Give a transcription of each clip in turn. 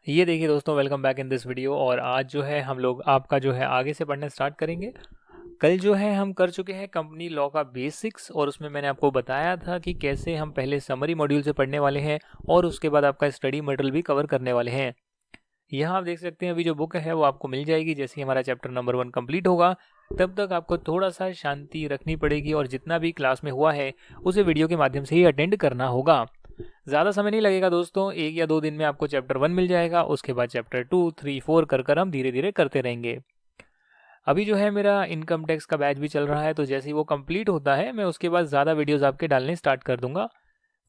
ये देखिए दोस्तों, welcome back in this video. और आज जो है हम लोग आपका जो है आगे से पढ़ना स्टार्ट करेंगे। कल जो है हम कर चुके हैं कंपनी लॉ का बेसिक्स, और उसमें मैंने आपको बताया था कि कैसे हम पहले समरी मॉड्यूल से पढ़ने वाले हैं और उसके बाद आपका स्टडी मटेरियल भी कवर करने वाले हैं। यहाँ आप देख सकते हैं अभी जो बुक है वो आपको मिल जाएगी जैसे ही हमारा चैप्टर नंबर 1 कंप्लीट होगा। तब तक आपको थोड़ा सा शांति रखनी पड़ेगी और जितना भी क्लास में हुआ है उसे वीडियो के माध्यम से ही अटेंड करना होगा। ज़्यादा समय नहीं लगेगा दोस्तों, 1 या 2 दिन में आपको चैप्टर 1 मिल जाएगा। उसके बाद चैप्टर 2, 3, 4 कर हम धीरे धीरे करते रहेंगे। अभी जो है मेरा इनकम टैक्स का बैच भी चल रहा है, तो जैसे ही वो कंप्लीट होता है मैं उसके बाद ज़्यादा वीडियोस आपके डालने स्टार्ट कर दूंगा।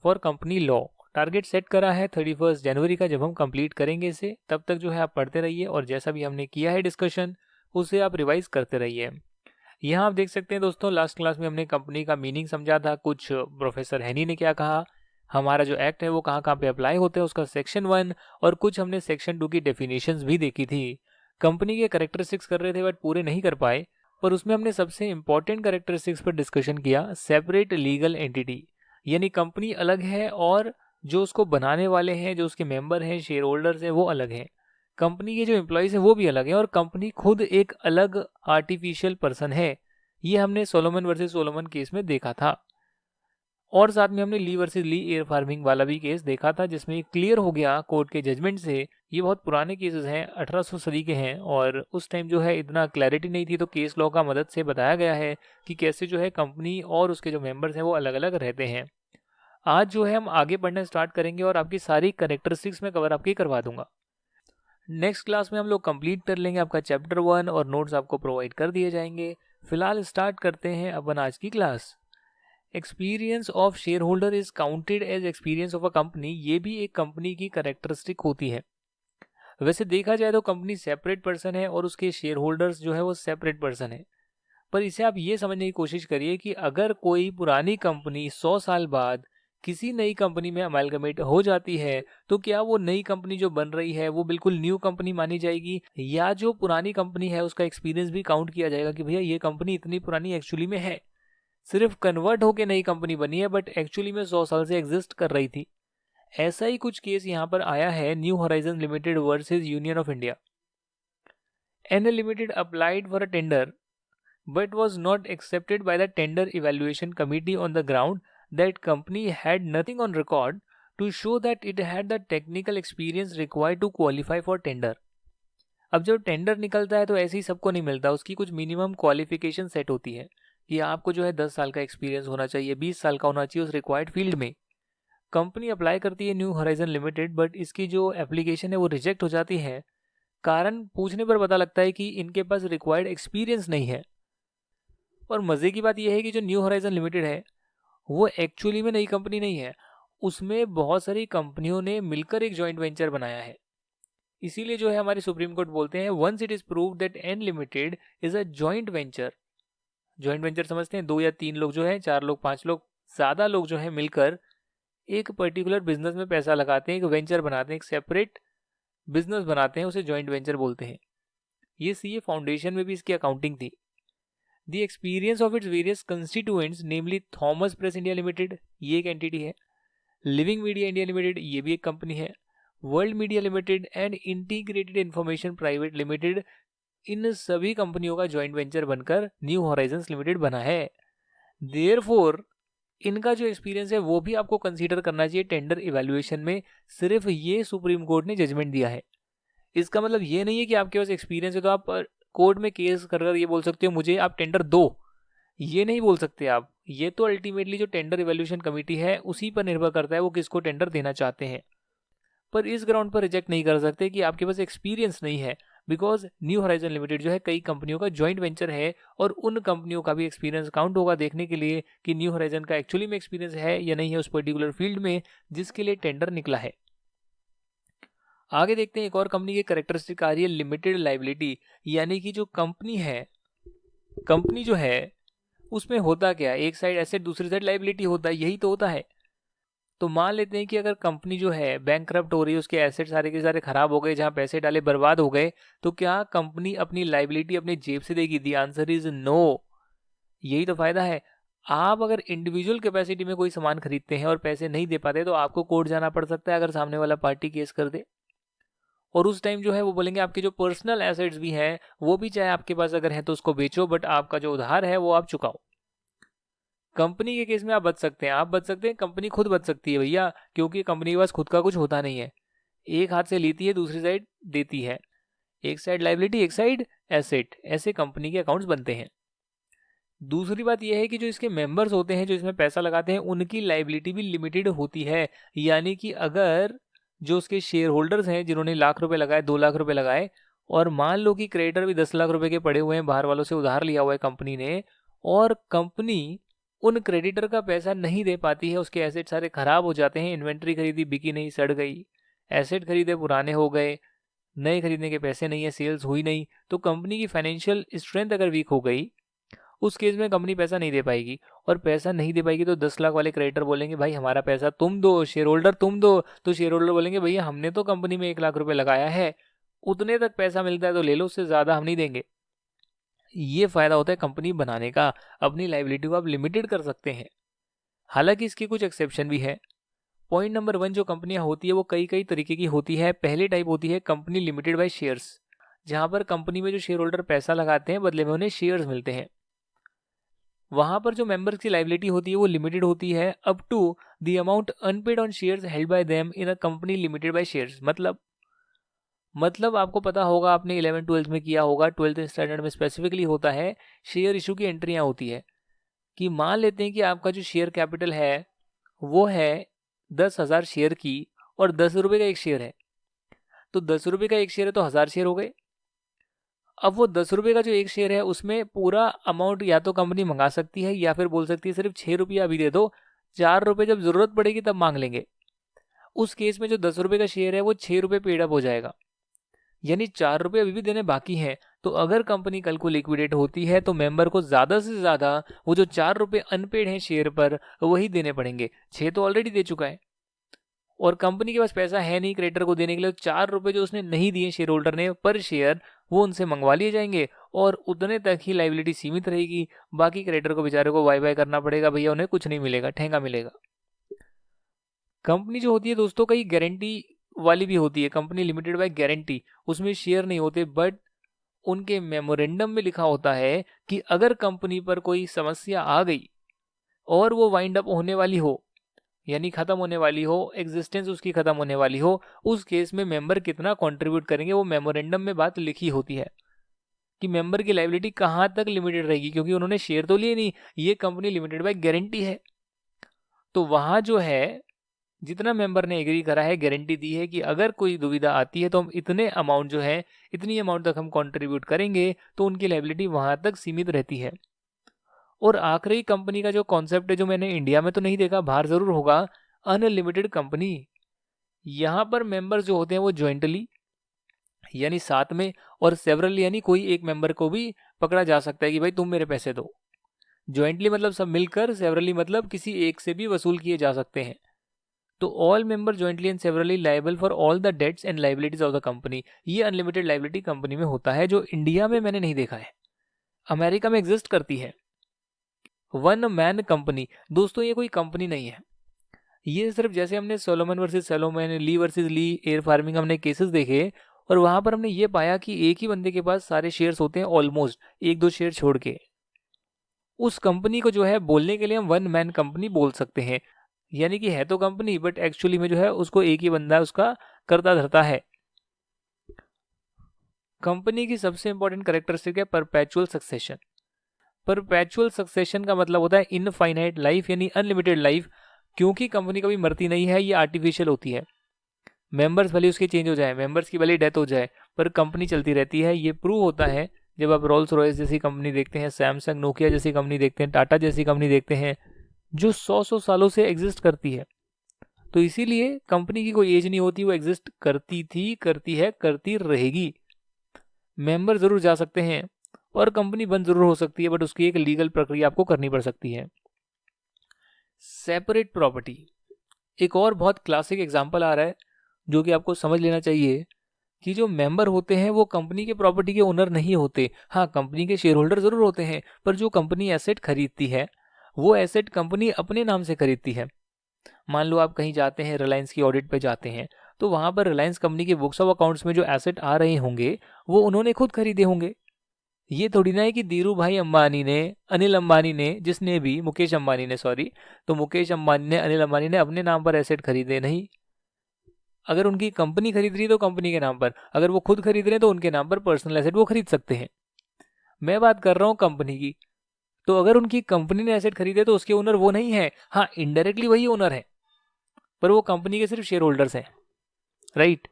For company law target set करा है 31 जनवरी का, जब हम कंप्लीट करेंगे इसे। तब तक जो है आप पढ़ते रहिए और जैसा भी हमने किया है डिस्कशन उसे आप रिवाइज करते रहिए। यहाँ आप देख सकते हैं दोस्तों, लास्ट क्लास में हमने कंपनी का मीनिंग समझा था, कुछ प्रोफेसर हैनी ने क्या कहा, हमारा जो एक्ट है वो कहाँ कहाँ पे अप्लाई होते हैं उसका सेक्शन 1, और कुछ हमने सेक्शन 2 की डेफिनेशंस भी देखी थी। कंपनी के करेक्टरिस्टिक्स कर रहे थे बट पूरे नहीं कर पाए, पर उसमें हमने सबसे इंपॉर्टेंट करेक्टरिस्टिक्स पर डिस्कशन किया। सेपरेट लीगल एंटिटी, यानी कंपनी अलग है और जो उसको बनाने वाले हैं, जो उसके मेंबर हैं, शेयर होल्डर्स हैं, वो अलग हैं। कंपनी के जो एम्प्लॉयज़ हैं वो भी अलग हैं, और कंपनी खुद एक अलग आर्टिफिशियल पर्सन है। ये हमने सोलोमन वर्सेस सोलोमन केस में देखा था। और साथ में हमने ली वर्सेस ली एयर फार्मिंग वाला भी केस देखा था, जिसमें क्लियर हो गया कोर्ट के जजमेंट से। ये बहुत पुराने केसेस हैं, 1800 सदी के हैं, और उस टाइम जो है इतना क्लैरिटी नहीं थी, तो केस लॉ का मदद से बताया गया है कि कैसे जो है कंपनी और उसके जो मेंबर्स हैं वो अलग अलग रहते हैं। आज जो है हम आगे पढ़ना स्टार्ट करेंगे और आपकी सारी करेक्टरिस्टिक्स में कवर आपकी करवा दूंगा। नेक्स्ट क्लास में हम लोग कंप्लीट कर लेंगे आपका चैप्टर 1 और नोट्स आपको प्रोवाइड कर दिए जाएंगे। फिलहाल स्टार्ट करते हैं अपन आज की class. Experience of share holder is counted as experience of a company, ये भी एक कंपनी की करेक्टरिस्टिक होती है। वैसे देखा जाए तो कंपनी सेपरेट पर्सन है और उसके शेयर होल्डर्स जो है वो सेपरेट पर्सन है। पर इसे आप ये समझने की कोशिश करिए कि अगर कोई पुरानी कंपनी 100 साल बाद किसी नई कंपनी में अमालगमेट हो जाती है, तो क्या वो नई कंपनी जो बन रही है वो बिल्कुल न्यू कंपनी मानी जाएगी, या जो पुरानी कंपनी है उसका एक्सपीरियंस भी काउंट किया जाएगा कि भैया ये कंपनी इतनी पुरानी एक्चुअली में है, सिर्फ कन्वर्ट होके नई कंपनी बनी है बट एक्चुअली में 100 साल से एग्जिस्ट कर रही थी। ऐसा ही कुछ केस यहाँ पर आया है, new horizon limited versus union of India. NL limited applied for a tender but was not accepted by the tender evaluation committee on the ground that company had nothing on record to show that it had the technical experience required to qualify for tender। अब जब tender निकलता है तो ऐसे ही सबको नहीं मिलता, उसकी कुछ मिनिमम क्वालिफिकेशन सेट होती है कि आपको जो है 10 साल का एक्सपीरियंस होना चाहिए, 20 साल का होना चाहिए उस रिक्वायर्ड फील्ड में। कंपनी अप्लाई करती है न्यू होराइजन लिमिटेड, बट इसकी जो एप्लीकेशन है वो रिजेक्ट हो जाती है। कारण पूछने पर पता लगता है कि इनके पास रिक्वायर्ड एक्सपीरियंस नहीं है। और मज़े की बात यह है कि जो न्यू होराइजन लिमिटेड है वो एक्चुअली में नई कंपनी नहीं है, उसमें बहुत सारी कंपनियों ने मिलकर एक जॉइंट वेंचर बनाया है। इसीलिए जो है हमारे सुप्रीम कोर्ट बोलते हैं once it is prove that an limited is a joint venture. Joint venture समझते हैं, 2 या 3 लोग जो है, 4 लोग, 5 लोग, ज़्यादा लोग जो है मिलकर एक पर्टिकुलर बिजनेस में पैसा लगाते हैं, एक वेंचर बनाते हैं, एक सेपरेट बिजनेस बनाते हैं, उसे जॉइंट वेंचर बोलते हैं। ये सीए फाउंडेशन में भी इसकी अकाउंटिंग थी। The experience of its various constituents, namely Thomas press India limited, ये एक एंटिटी है। लिविंग मीडिया इंडिया लिमिटेड, ये भी एक कंपनी है। World Media Limited and Integrated Information Private Limited, इन सभी कंपनियों का जॉइंट वेंचर बनकर न्यू होराइजन्स लिमिटेड बना है। देयरफॉर इनका जो एक्सपीरियंस है वो भी आपको कंसीडर करना चाहिए टेंडर इवैल्यूएशन में। सिर्फ ये सुप्रीम कोर्ट ने जजमेंट दिया है। इसका मतलब ये नहीं है कि आपके पास एक्सपीरियंस है तो आप कोर्ट में केस कर ये बोल सकते हो मुझे आप टेंडर दो, ये नहीं बोल सकते आप। ये तो अल्टीमेटली जो टेंडर इवैल्यूएशन कमेटी है उसी पर निर्भर करता है वो किसको टेंडर देना चाहते हैं। पर इस ग्राउंड पर रिजेक्ट नहीं कर सकते कि आपके पास एक्सपीरियंस नहीं है, बिकॉज न्यू होराइजन लिमिटेड जो है कई कंपनियों का जॉइंट वेंचर है और उन कंपनियों का भी एक्सपीरियंस काउंट होगा देखने के लिए कि न्यू होराइजन का एक्चुअली में एक्सपीरियंस है या नहीं है उस पर्टिकुलर फील्ड में जिसके लिए टेंडर निकला है। आगे देखते हैं एक और कंपनी की कैरेक्टरिस्टिक आ रही है लिमिटेड लाइबिलिटी, यानी कि जो कंपनी है, कंपनी जो है उसमें होता क्या है, एक साइड एसेट दूसरी साइड लाइबिलिटी होता है, यही तो होता है। तो मान लेते हैं कि अगर कंपनी जो है बैंकरप्ट हो रही है, उसके एसेट सारे के सारे खराब हो गए, जहां पैसे डाले बर्बाद हो गए, तो क्या कंपनी अपनी लाइबिलिटी अपनी जेब से देगी? The answer is no. यही तो फायदा है। आप अगर इंडिविजुअल कैपेसिटी में कोई सामान खरीदते हैं और पैसे नहीं दे पाते तो आपको कोर्ट जाना पड़ सकता है अगर सामने वाला पार्टी केस कर दे। और उस टाइम जो है वो बोलेंगे आपके जो पर्सनल एसेट्स भी हैं वो भी चाहे आपके पास अगर है तो उसको बेचो, बट आपका जो उधार है वो आप चुकाओ। कंपनी के केस में आप बच सकते हैं, कंपनी खुद बच सकती है भैया, क्योंकि कंपनी के पास खुद का कुछ होता नहीं है। एक हाथ से लेती है, दूसरी साइड देती है, एक साइड लाइबिलिटी एक साइड एसेट, ऐसे कंपनी के अकाउंट्स बनते हैं। दूसरी बात यह है कि जो इसके मेंबर्स होते हैं जो इसमें पैसा लगाते हैं उनकी लाइबिलिटी भी लिमिटेड होती है। यानी कि अगर जो उसके शेयर होल्डर्स हैं जिन्होंने लाख रुपए लगाए, 2 लाख रुपए लगाए, और मान लो कि क्रेडिटर भी 10 लाख रुपए के पड़े हुए हैं, बाहर वालों से उधार लिया हुआ है कंपनी ने, और कंपनी उन क्रेडिटर का पैसा नहीं दे पाती है, उसके एसेट सारे खराब हो जाते हैं, इन्वेंट्री खरीदी बिकी नहीं, सड़ गई, एसेट खरीदे पुराने हो गए, नए खरीदने के पैसे नहीं है, सेल्स हुई नहीं, तो कंपनी की फाइनेंशियल स्ट्रेंथ अगर वीक हो गई, उस केस में कंपनी पैसा नहीं दे पाएगी। और पैसा नहीं दे पाएगी तो 10 लाख वाले क्रेडिटर बोलेंगे भाई हमारा पैसा तुम दो, शेयर होल्डर तुम दो, तो शेयर होल्डर बोलेंगे भैया हमने तो कंपनी में 1 लाख रुपए लगाया है, उतने तक पैसा मिलता है तो ले लो, उससे ज्यादा हम नहीं देंगे। ये फायदा होता है कंपनी बनाने का, अपनी लाइबिलिटी को आप लिमिटेड कर सकते हैं। हालांकि इसकी कुछ एक्सेप्शन भी है। पॉइंट नंबर 1, जो कंपनियां होती है वो कई कई तरीके की होती है। पहली टाइप होती है कंपनी लिमिटेड बाय शेयर्स, जहां पर कंपनी में जो शेयर होल्डर पैसा लगाते हैं बदले में उन्हें शेयर्स मिलते हैं। वहां पर जो मेंबर्स की लाइबिलिटी होती है वो लिमिटेड होती है up to the amount unpaid on shares held by them in a company limited by shares. मतलब आपको पता होगा, आपने 11th-12th में किया होगा, 12th स्टैंडर्ड में स्पेसिफिकली होता है, शेयर इशू की एंट्रियां होती है कि मान लेते हैं कि आपका जो शेयर कैपिटल है वो है 10,000 शेयर की, और 10 रुपए का एक शेयर है, तो 10 रुपए का एक शेयर है तो 1000 शेयर हो गए। अब वो 10 रुपए का जो एक शेयर है उसमें पूरा अमाउंट या तो कंपनी मंगा सकती है या फिर बोल सकती है सिर्फ 6 रुपया अभी दे दो, 4 रुपए जब जरूरत पड़ेगी तब मांग लेंगे। उस केस में जो 10 रुपए का शेयर है वो 6 रुपए पेड अप हो जाएगा, यानी 4 रुपए अभी भी देने बाकी हैं। तो अगर कंपनी कल को लिक्विडेट होती है तो मेंबर को ज्यादा से ज्यादा वो जो 4 रुपए अनपेड हैं शेयर पर वही देने पड़ेंगे, 6 तो ऑलरेडी दे चुका है, और कंपनी के पास पैसा है नहीं क्रेडिटर को देने के लिए, 4 रुपए जो उसने नहीं दिए शेयर होल्डर ने पर शेयर वो उनसे मंगवा लिए जाएंगे, और उतने तक ही लाइबिलिटी सीमित रहेगी। बाकी क्रेडिटर को बेचारे को बाय बाय करना पड़ेगा, भैया उन्हें कुछ नहीं मिलेगा, ठेंगा मिलेगा। कंपनी जो होती है दोस्तों कई गारंटी वाली भी होती है, कंपनी लिमिटेड बाय गारंटी, उसमें शेयर नहीं होते, बट उनके मेमोरेंडम में लिखा होता है कि अगर कंपनी पर कोई समस्या आ गई और वो वाइंड अप होने वाली हो, यानी खत्म होने वाली हो, एग्जिस्टेंस उसकी खत्म होने वाली हो, उस केस में मेंबर कितना कंट्रीब्यूट करेंगे वो मेमोरेंडम में बात लिखी होती है कि मेंबर की लाइबिलिटी कहां तक लिमिटेड रहेगी, क्योंकि उन्होंने शेयर तो लिए नहीं, ये कंपनी लिमिटेड बाय गारंटी है। तो वहां जो है जितना मेंबर ने एग्री करा है, गारंटी दी है कि अगर कोई दुविधा आती है तो हम इतने अमाउंट जो है, इतनी अमाउंट तक हम कंट्रीब्यूट करेंगे, तो उनकी लाइबिलिटी वहां तक सीमित रहती है। और आखिरी कंपनी का जो कॉन्सेप्ट है, जो मैंने इंडिया में तो नहीं देखा, बाहर जरूर होगा, अनलिमिटेड कंपनी। यहां पर मेंबर्स जो होते हैं वो ज्वाइंटली यानी साथ में, और सेवरली यानी कोई एक मेंबर को भी पकड़ा जा सकता है कि भाई तुम मेरे पैसे दो। ज्वाइंटली मतलब सब मिलकर, सेवरली मतलब किसी एक से भी वसूल किए जा सकते हैं। तो all member jointly and severally liable for all the debts and liabilities of the company. ये अनलिमिटेड लाइबिलिटी कंपनी में होता है, जो इंडिया में मैंने नहीं देखा है, अमेरिका में एग्जिस्ट करती है। वन मैन कंपनी दोस्तों ये कोई कंपनी नहीं है, ये सिर्फ जैसे हमने सोलोमन वर्सेस सोलोमन, ली वर्सेस ली एयर फार्मिंग हमने केसेस देखे, और वहां पर हमने ये पाया कि एक ही बंदे के पास सारे शेयर्स होते हैं, ऑलमोस्ट 1-2 शेयर छोड़ के। उस कंपनी को जो है बोलने के लिए हम वन मैन कंपनी बोल सकते हैं, यानी कि है तो कंपनी बट एक्चुअली में जो है उसको एक ही बंदा उसका करता धरता है। कंपनी की सबसे इंपॉर्टेंट कैरेक्टरिस्टिक है परपेचुअल सक्सेशन। परपेचुअल सक्सेशन का मतलब होता है इनफाइनाइट लाइफ, यानी अनलिमिटेड लाइफ, क्योंकि कंपनी कभी मरती नहीं है, ये आर्टिफिशियल होती है। मेंबर्स भले उसके चेंज हो जाए, मेंबर्स की भले डेथ हो जाए, पर कंपनी चलती रहती है। ये प्रूव होता है जब आप रोल्स रॉयस जैसी कंपनी देखते हैं, सैमसंग नोकिया जैसी कंपनी देखते हैं, टाटा जैसी कंपनी देखते हैं, जो 100 सालों से एग्जिस्ट करती है। तो इसीलिए कंपनी की कोई एज नहीं होती, वो एग्जिस्ट करती थी, करती है, करती रहेगी। मेंबर जरूर जा सकते हैं और कंपनी बंद जरूर हो सकती है, बट उसकी एक लीगल प्रक्रिया आपको करनी पड़ सकती है। सेपरेट प्रॉपर्टी एक और बहुत क्लासिक एग्जांपल आ रहा है, जो कि आपको समझ लेना चाहिए कि जो मेंबर होते हैं वो कंपनी के प्रॉपर्टी के ओनर नहीं होते। हाँ, कंपनी के शेयर होल्डर जरूर होते हैं, पर जो कंपनी एसेट खरीदती है वो एसेट कंपनी अपने नाम से खरीदती है। मान लो आप कहीं जाते हैं, रिलायंस की ऑडिट पे जाते हैं, तो वहाँ पर रिलायंस कंपनी के बुक्स ऑफ अकाउंट्स में जो एसेट आ रहे होंगे वो उन्होंने खुद खरीदे होंगे। ये थोड़ी ना है कि धीरू भाई अंबानी ने, अनिल अंबानी ने, जिसने भी, मुकेश अंबानी ने, सॉरी, तो मुकेश अंबानी ने, अनिल अंबानी ने अपने नाम पर एसेट खरीदे नहीं। अगर उनकी कंपनी खरीद रही है तो कंपनी के नाम पर, अगर वो खुद खरीद रहे हैं तो उनके नाम पर पर्सनल एसेट वो खरीद सकते हैं। मैं बात कर रहा हूँ कंपनी की, तो अगर उनकी कंपनी ने एसेट खरीदे तो उसके ओनर वो नहीं है। हाँ, इनडायरेक्टली वही ओनर है, पर वो कंपनी के सिर्फ शेयर होल्डर्स हैं, राइट।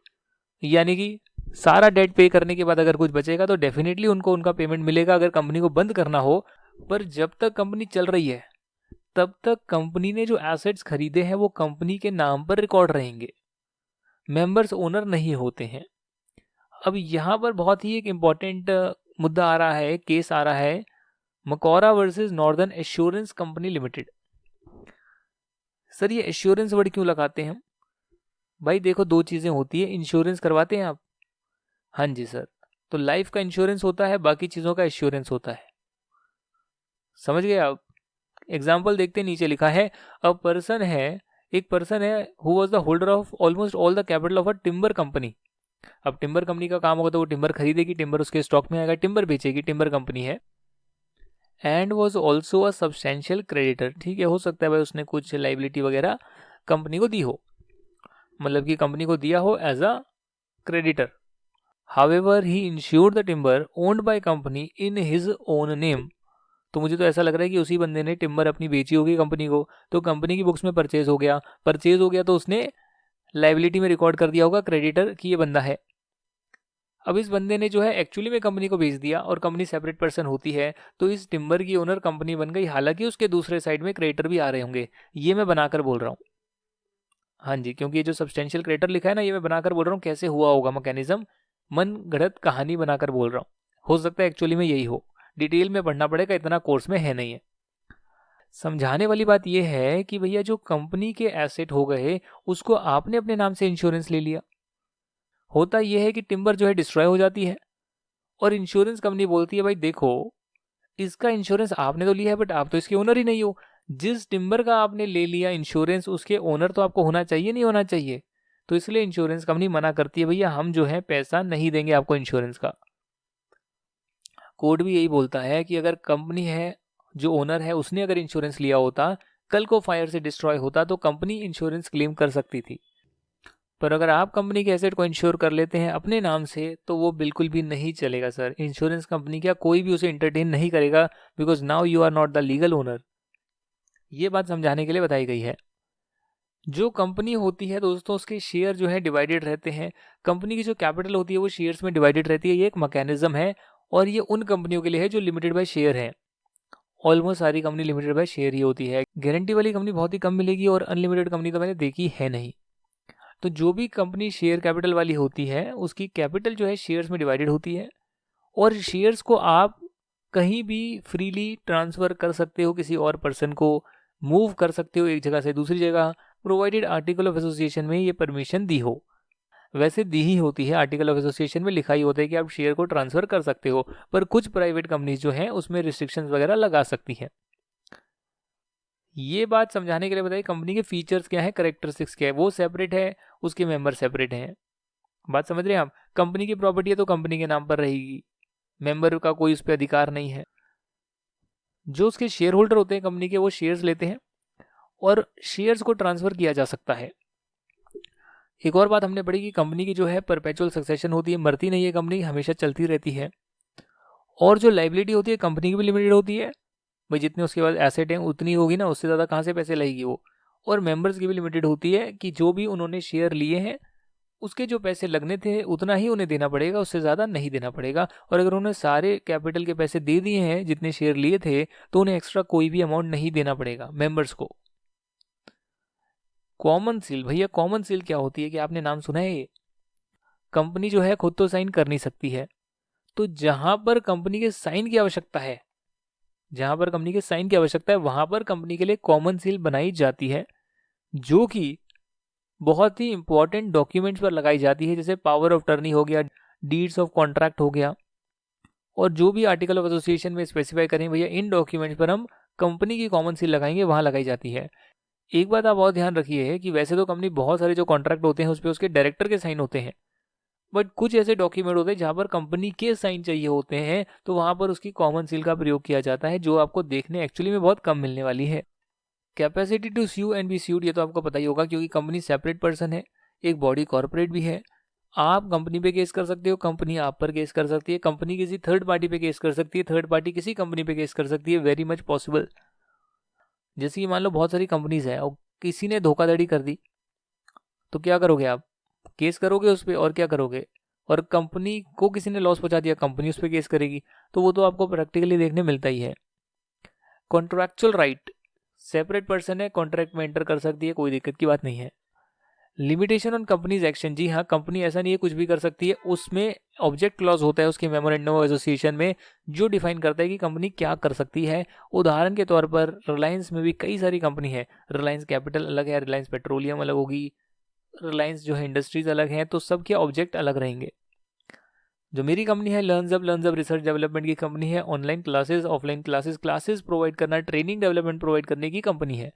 यानी कि सारा डेट पे करने के बाद अगर कुछ बचेगा तो डेफिनेटली उनको उनका पेमेंट मिलेगा अगर कंपनी को बंद करना हो। पर जब तक कंपनी चल रही है तब तक कंपनी ने जो एसेट्स खरीदे हैं वो कंपनी के नाम पर रिकॉर्ड रहेंगे, मेंबर्स ओनर नहीं होते हैं। अब यहाँ पर बहुत ही एक इम्पॉर्टेंट मुद्दा आ रहा है, केस आ रहा है, Macaura versus Northern Assurance Company Limited. Sir ये एश्योरेंस वर्ड क्यों लगाते हैं हम? भाई देखो, दो चीज़ें होती है, इंश्योरेंस करवाते हैं आप? हाँ जी सर। तो लाइफ का इंश्योरेंस होता है, बाकी चीज़ों का एश्योरेंस होता है, समझ गए आप? एग्जाम्पल देखते, नीचे लिखा है एक पर्सन है who was the holder of almost all the capital of a timber company. अब टिम्बर कंपनी का काम होगा तो वो टिम्बर खरीदेगी, टिम्बर उसके स्टॉक में आएगा, टिम्बर बेचेगी, टिम्बर कंपनी है। And was also a substantial creditor. ठीक है, हो सकता है भाई उसने कुछ लाइबिलिटी वगैरह कंपनी को दी हो, मतलब कि कंपनी को दिया हो as a creditor. However he insured the timber owned by company in his own name. तो मुझे तो ऐसा लग रहा है कि उसी बंदे ने टिम्बर अपनी बेची होगी कंपनी को, तो कंपनी की बुक्स में परचेज हो गया तो उसने लाइबिलिटी में रिकॉर्ड कर दिया होगा क्रेडिटर कि ये बंदा है। अब इस बंदे ने जो है एक्चुअली में कंपनी को बेच दिया और कंपनी सेपरेट पर्सन होती है, तो इस टिम्बर की ओनर कंपनी बन गई, हालांकि उसके दूसरे साइड में क्रेडिटर भी आ रहे होंगे। ये मैं बनाकर बोल रहा हूँ, हाँ जी, क्योंकि ये जो सब्सटेंशियल क्रेडिटर लिखा है ना, ये मैं बनाकर बोल रहा हूँ, कैसे हुआ होगा मैकेनिज्म, मन गढ़ंत कहानी बनाकर बोल रहा हूँ। हो सकता है एक्चुअली में यही हो, डिटेल में पढ़ना पड़ेगा, इतना कोर्स में है नहीं है। समझाने वाली बात यह है कि भैया जो कंपनी के एसेट हो गए उसको आपने अपने नाम से इंश्योरेंस ले लिया। होता यह है कि टिम्बर जो है डिस्ट्रॉय हो जाती है और इंश्योरेंस कंपनी बोलती है भाई देखो, इसका इंश्योरेंस आपने तो लिया है बट आप तो इसके ओनर ही नहीं हो। जिस टिम्बर का आपने ले लिया इंश्योरेंस, उसके ओनर तो आपको होना चाहिए, नहीं होना चाहिए? तो इसलिए इंश्योरेंस कंपनी मना करती है, भैया हम जो है पैसा नहीं देंगे आपको इंश्योरेंस का। कोड भी यही बोलता है कि अगर कंपनी है, जो ओनर है, उसने अगर इंश्योरेंस लिया होता, कल को फायर से डिस्ट्रॉय होता तो कंपनी इंश्योरेंस क्लेम कर सकती थी। पर अगर आप कंपनी के एसेट को इंश्योर कर लेते हैं अपने नाम से तो वो बिल्कुल भी नहीं चलेगा सर। इंश्योरेंस कंपनी क्या कोई भी उसे इंटरटेन नहीं करेगा, because now you are not the legal owner. ये बात समझाने के लिए बताई गई है। जो कंपनी होती है दोस्तों, उसके शेयर जो है डिवाइडेड रहते हैं। कंपनी की जो कैपिटल होती है वो शेयर्स में डिवाइडेड रहती है। ये एक मैकेनिज्म है और ये उन कंपनियों के लिए है जो लिमिटेड बाय शेयर है। ऑलमोस्ट सारी कंपनी लिमिटेड बाय शेयर ही होती है। गारंटी वाली कंपनी बहुत ही कम मिलेगी और अनलिमिटेड कंपनी तो मैंने देखी है नहीं। तो जो भी कंपनी शेयर कैपिटल वाली होती है उसकी कैपिटल जो है शेयर्स में डिवाइडेड होती है और शेयर्स को आप कहीं भी फ्रीली ट्रांसफ़र कर सकते हो, किसी और पर्सन को मूव कर सकते हो एक जगह से दूसरी जगह, प्रोवाइडेड आर्टिकल ऑफ एसोसिएशन में ये परमिशन दी हो। वैसे दी ही होती है, आर्टिकल ऑफ एसोसिएशन में लिखा ही होता है कि आप शेयर को ट्रांसफ़र कर सकते हो, पर कुछ प्राइवेट कंपनीज जो हैं उसमें रिस्ट्रिक्शंस वगैरह लगा सकती हैं। ये बात समझाने के लिए बताइए कंपनी के फीचर्स क्या है, करेक्टरिस्टिक्स क्या है। वो सेपरेट है, उसके मेंबर सेपरेट हैं। बात समझ रहे हैं आप? कंपनी की प्रॉपर्टी है तो कंपनी के नाम पर रहेगी, मेंबर का कोई उस पर अधिकार नहीं है। जो उसके शेयर होल्डर होते हैं कंपनी के, वो शेयर्स लेते हैं और शेयर्स को ट्रांसफ़र किया जा सकता है। एक और बात हमने पढ़ी कि कंपनी की जो है परपेचुअल सक्सेशन होती है, मरती नहीं है कंपनी, हमेशा चलती रहती है। और जो लाइबिलिटी होती है कंपनी की भी लिमिटेड होती है, भाई जितने उसके पास एसेट हैं उतनी होगी ना, उससे ज़्यादा कहाँ से पैसे लाएगी वो। और मेंबर्स की भी लिमिटेड होती है कि जो भी उन्होंने शेयर लिए हैं उसके जो पैसे लगने थे उतना ही उन्हें देना पड़ेगा, उससे ज़्यादा नहीं देना पड़ेगा। और अगर उन्होंने सारे कैपिटल के पैसे दे दिए हैं जितने शेयर लिए थे तो उन्हें एक्स्ट्रा कोई भी अमाउंट नहीं देना पड़ेगा मेंबर्स को। कॉमन सील, भैया कॉमन सील क्या होती है कि आपने नाम सुना है? ये कंपनी जो है खुद तो साइन कर नहीं सकती है, तो जहां पर कंपनी के साइन की आवश्यकता है, वहां पर कंपनी के लिए कॉमन सील बनाई जाती है, जो कि बहुत ही इंपॉर्टेंट डॉक्यूमेंट्स पर लगाई जाती है, जैसे पावर ऑफ टर्नी हो गया, डीड्स ऑफ कॉन्ट्रैक्ट हो गया, और जो भी आर्टिकल ऑफ एसोसिएशन में स्पेसिफाई करें भैया इन डॉक्यूमेंट्स पर हम कंपनी की कॉमन सील लगाएंगे, वहां लगाई जाती है। एक बात आप और ध्यान रखिए कि वैसे तो कंपनी बहुत सारे जो कॉन्ट्रैक्ट होते हैं उस पर उसके डायरेक्टर के साइन होते हैं, बट कुछ ऐसे डॉक्यूमेंट होते हैं जहाँ पर कंपनी के साइन चाहिए होते हैं, तो वहाँ पर उसकी कॉमन सील का प्रयोग किया जाता है, जो आपको देखने एक्चुअली में बहुत कम मिलने वाली है। Capacity to sue and be sued, ये तो आपको पता ही होगा, क्योंकि कंपनी सेपरेट पर्सन है, एक बॉडी कॉर्पोरेट भी है। आप कंपनी पे केस कर सकते हो, कंपनी आप पर केस कर सकती है, कंपनी किसी थर्ड पार्टी पे केस कर सकती है, थर्ड पार्टी किसी कंपनी पे केस कर सकती है, वेरी मच पॉसिबल। जैसे कि मान लो बहुत सारी कंपनीज है और किसी ने धोखाधड़ी कर दी, तो क्या करोगे आप? केस करोगे उस पर, और क्या करोगे? और कंपनी को किसी ने लॉस पहुंचा दिया, कंपनी उस पर केस करेगी, तो वो तो आपको प्रैक्टिकली देखने मिलता ही है। कॉन्ट्रैक्चुअल राइट, सेपरेट पर्सन है, कॉन्ट्रैक्ट में एंटर कर सकती है, कोई दिक्कत की बात नहीं है। लिमिटेशन ऑन कंपनीज एक्शन, जी हाँ, कंपनी ऐसा नहीं है कुछ भी कर सकती है, उसमें ऑब्जेक्ट क्लॉज होता है उसके मेमोरेंडम ऑफ एसोसिएशन में, जो डिफाइन करता है कि कंपनी क्या कर सकती है। उदाहरण के तौर पर रिलायंस में भी कई सारी कंपनी है, रिलायंस कैपिटल अलग है, रिलायंस पेट्रोलियम अलग होगी, रिलायंस जो है इंडस्ट्रीज अलग हैं, तो सबके ऑब्जेक्ट अलग रहेंगे। जो मेरी कंपनी है लर्नजब रिसर्च डेवलपमेंट की कंपनी है, online classes offline classes provide करना, ट्रेनिंग डेवलपमेंट प्रोवाइड करने की कंपनी है।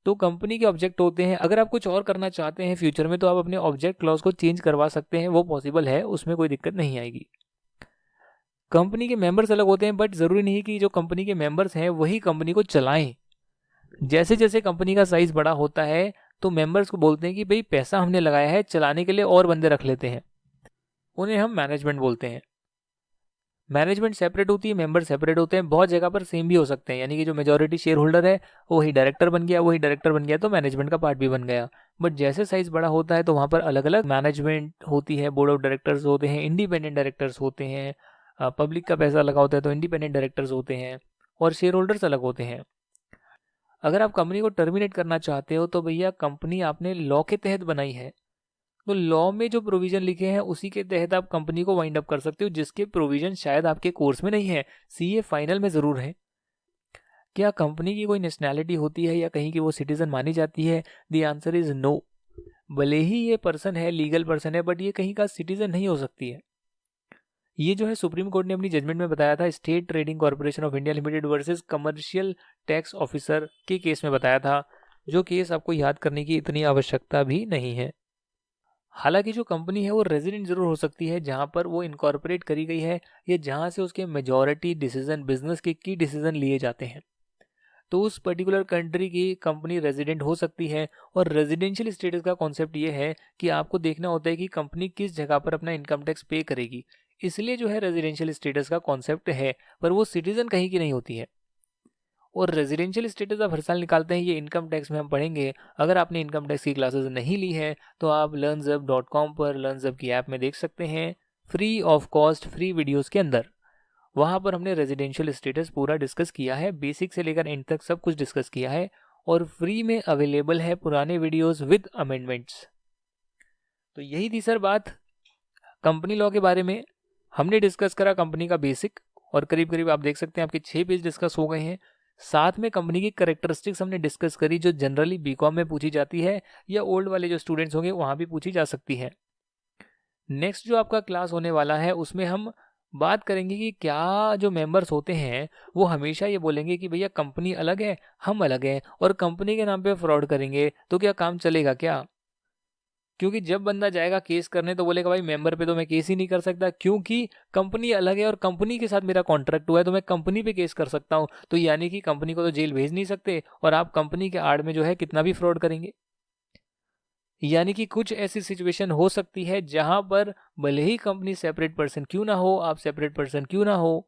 तो कंपनी के ऑब्जेक्ट होते हैं, अगर आप कुछ और करना चाहते हैं फ्यूचर में तो आप अपने ऑब्जेक्ट क्लॉज को चेंज करवा सकते हैं, वो पॉसिबल है, उसमें कोई दिक्कत नहीं आएगी। कंपनी के मेंबर्स अलग होते हैं, बट जरूरी नहीं कि जो कंपनी के मेंबर्स हैं वही कंपनी को चलाएं। जैसे जैसे कंपनी का साइज बड़ा होता है तो मेंबर्स को बोलते हैं कि भाई पैसा हमने लगाया है, चलाने के लिए और बंदे रख लेते हैं, उन्हें हम मैनेजमेंट बोलते हैं। मैनेजमेंट सेपरेट होती है, मेंबर सेपरेट होते हैं, बहुत जगह पर सेम भी हो सकते हैं, यानी कि जो मेजॉरिटी शेयर होल्डर है वही डायरेक्टर बन गया, वही डायरेक्टर बन गया तो मैनेजमेंट का पार्ट भी बन गया। बट जैसे साइज बड़ा होता है तो वहाँ पर अलग अलग मैनेजमेंट होती है, बोर्ड ऑफ डायरेक्टर्स होते हैं, इंडिपेंडेंट डायरेक्टर्स होते हैं, पब्लिक का पैसा लगा होता है तो इंडिपेंडेंट डायरेक्टर्स होते हैं, और शेयर होल्डर्स अलग होते हैं। अगर आप कंपनी को टर्मिनेट करना चाहते हो तो भैया कंपनी आपने लॉ के तहत बनाई है, तो लॉ में जो प्रोविजन लिखे हैं उसी के तहत आप कंपनी को वाइंड अप कर सकते हो, जिसके प्रोविजन शायद आपके कोर्स में नहीं है, सीए फाइनल में जरूर है। क्या कंपनी की कोई नेशनैलिटी होती है या कहीं की वो सिटीजन मानी जाती है? The answer is no. भले ही ये पर्सन है, लीगल पर्सन है, बट ये कहीं का सिटीजन नहीं हो सकती है। ये जो है सुप्रीम कोर्ट ने अपनी जजमेंट में बताया था, state trading corporation of India limited versus commercial tax officer के केस में बताया था, जो केस आपको याद करने की इतनी आवश्यकता भी नहीं है। हालांकि जो कंपनी है वो रेजिडेंट जरूर हो सकती है जहां पर वो इनकॉर्पोरेट करी गई है, या जहां से उसके मेजॉरिटी डिसीजन बिजनेस के की डिसीजन लिए जाते हैं, तो उस पर्टिकुलर कंट्री की कंपनी रेजिडेंट हो सकती है। और रेजिडेंशियल स्टेटस का कॉन्सेप्ट ये है कि आपको देखना होता है कि कंपनी किस जगह पर अपना इनकम टैक्स पे करेगी, इसलिए जो है रेजिडेंशियल स्टेटस का कॉन्सेप्ट है, पर वो सिटीजन कहीं की नहीं होती है। और रेजिडेंशियल स्टेटस आप हर साल निकालते हैं, ये इनकम टैक्स में हम पढ़ेंगे। अगर आपने इनकम टैक्स की क्लासेस नहीं ली है तो आप learnzub.com पर learnzub की ऐप में देख सकते हैं, free of cost free videos के अंदर। वहाँ पर हमने रेजिडेंशियल स्टेटस पूरा डिस्कस किया है, बेसिक से लेकर एंड तक सब कुछ डिस्कस किया है, और फ्री में अवेलेबल है पुराने वीडियोस विद अमेंडमेंट्स। तो यही थी सर बात कंपनी लॉ के बारे में। हमने डिस्कस करा कंपनी का बेसिक, और करीब करीब आप देख सकते हैं आपके 6 पेज डिस्कस हो गए हैं। साथ में कंपनी की करेक्टरिस्टिक्स हमने डिस्कस करी, जो जनरली बीकॉम में पूछी जाती है, या ओल्ड वाले जो स्टूडेंट्स होंगे वहाँ भी पूछी जा सकती है। नेक्स्ट जो आपका क्लास होने वाला है उसमें हम बात करेंगे कि क्या जो मेंबर्स होते हैं वो हमेशा ये बोलेंगे कि भैया कंपनी अलग है हम अलग हैं, और कंपनी के नाम पे फ्रॉड करेंगे तो क्या काम चलेगा क्या? क्योंकि जब बंदा जाएगा केस करने तो बोलेगा भाई मेंबर पे तो मैं केस ही नहीं कर सकता, क्योंकि कंपनी अलग है और कंपनी के साथ मेरा कॉन्ट्रैक्ट हुआ है, तो मैं कंपनी पे केस कर सकता हूँ। तो यानी कि कंपनी को तो जेल भेज नहीं सकते, और आप कंपनी के आड़ में जो है कितना भी फ्रॉड करेंगे। यानी कि कुछ ऐसी सिचुएशन हो सकती है जहां पर भले ही कंपनी सेपरेट पर्सन क्यों ना हो, आप सेपरेट पर्सन क्यों ना हो,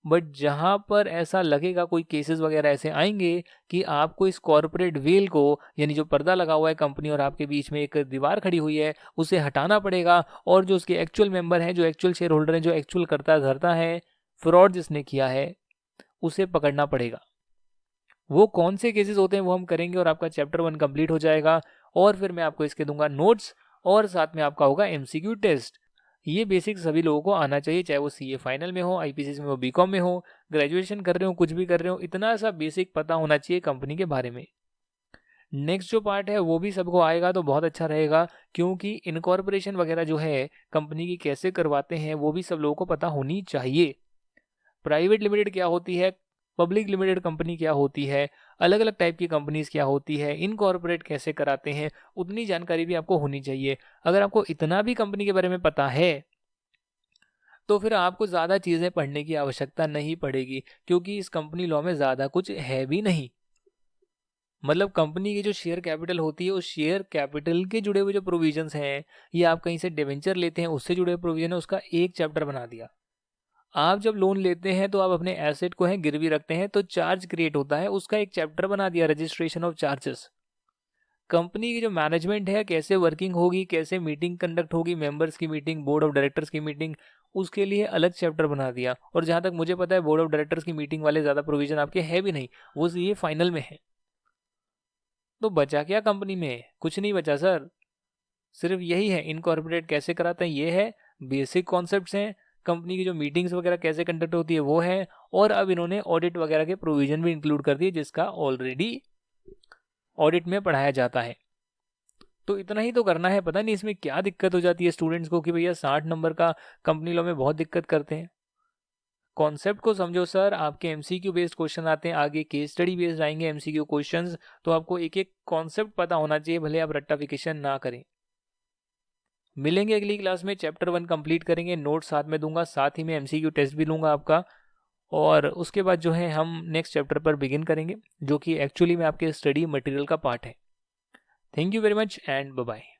बट जहां पर ऐसा लगेगा, कोई केसेस वगैरह ऐसे आएंगे कि आपको इस कॉर्पोरेट वेल को, यानी जो पर्दा लगा हुआ है कंपनी और आपके बीच में एक दीवार खड़ी हुई है, उसे हटाना पड़ेगा, और जो उसके एक्चुअल मेंबर हैं, जो एक्चुअल शेयर होल्डर हैं, जो एक्चुअल करता धरता है, फ्रॉड जिसने किया है, उसे पकड़ना पड़ेगा। वो कौन से केसेस होते हैं वो हम करेंगे, और आपका चैप्टर 1 कंप्लीट हो जाएगा, और फिर मैं आपको इसके दूंगा नोट्स, और साथ में आपका होगा एमसीक्यू टेस्ट। ये बेसिक सभी लोगों को आना चाहिए, चाहे वो सीए फाइनल में हो, आईपीसीसी में हो, बीकॉम में हो, ग्रेजुएशन कर रहे हो, कुछ भी कर रहे हो, इतना सा बेसिक पता होना चाहिए कंपनी के बारे में। नेक्स्ट जो पार्ट है वो भी सबको आएगा तो बहुत अच्छा रहेगा, क्योंकि इनकॉर्पोरेशन वगैरह जो है कंपनी की कैसे करवाते हैं वो भी सब लोगों को पता होनी चाहिए। प्राइवेट लिमिटेड क्या होती है, पब्लिक लिमिटेड कंपनी क्या होती है, अलग अलग टाइप की कंपनीज क्या होती है, इनकॉर्पोरेट कैसे कराते हैं, उतनी जानकारी भी आपको होनी चाहिए। अगर आपको इतना भी कंपनी के बारे में पता है तो फिर आपको ज़्यादा चीज़ें पढ़ने की आवश्यकता नहीं पड़ेगी, क्योंकि इस कंपनी लॉ में ज़्यादा कुछ है भी नहीं। मतलब कंपनी की जो शेयर कैपिटल होती है, उस शेयर कैपिटल के जुड़े हुए जो प्रोविजंस हैं, या आप कहीं से डिवेंचर लेते हैं उससे जुड़े हुए प्रोविजन है, उसका एक चैप्टर बना दिया। आप जब लोन लेते हैं तो आप अपने एसेट को है गिरवी रखते हैं, तो चार्ज क्रिएट होता है, उसका एक चैप्टर बना दिया, रजिस्ट्रेशन ऑफ चार्जेस। कंपनी की जो मैनेजमेंट है कैसे वर्किंग होगी, कैसे मीटिंग कंडक्ट होगी, मेंबर्स की मीटिंग, बोर्ड ऑफ डायरेक्टर्स की मीटिंग, उसके लिए अलग चैप्टर बना दिया। और जहां तक मुझे पता है बोर्ड ऑफ डायरेक्टर्स की मीटिंग वाले ज़्यादा प्रोविजन आपके है भी नहीं, वो ये फाइनल में है। तो बचा क्या कंपनी में? कुछ नहीं बचा सर, सिर्फ यही है इनकॉर्पोरेट कैसे कराते हैं, ये है, बेसिक कॉन्सेप्ट्स हैं, कंपनी की जो मीटिंग्स वगैरह कैसे कंडक्ट होती है वो है, और अब इन्होंने ऑडिट वगैरह के प्रोविजन भी इंक्लूड कर दिए, जिसका ऑलरेडी ऑडिट में पढ़ाया जाता है। तो इतना ही तो करना है। पता नहीं इसमें क्या दिक्कत हो जाती है स्टूडेंट्स को कि भैया 60 नंबर का कंपनी लॉ में बहुत दिक्कत करते हैं। कॉन्सेप्ट को समझो सर, आपके एमसीक्यू बेस्ड क्वेश्चन आते हैं, आगे केस स्टडी बेस्ड आएंगे एमसीक्यू क्वेश्चंस, तो आपको एक एक कॉन्सेप्ट पता होना चाहिए, भले आप रट्टाफिकेशन ना करें। मिलेंगे अगली क्लास में, चैप्टर 1 कंप्लीट करेंगे, नोट साथ में दूंगा, साथ ही में एमसीक्यू टेस्ट भी लूंगा आपका, और उसके बाद जो है हम नेक्स्ट चैप्टर पर बिगिन करेंगे, जो कि एक्चुअली में आपके स्टडी मटेरियल का पार्ट है। Thank you very much and bye bye.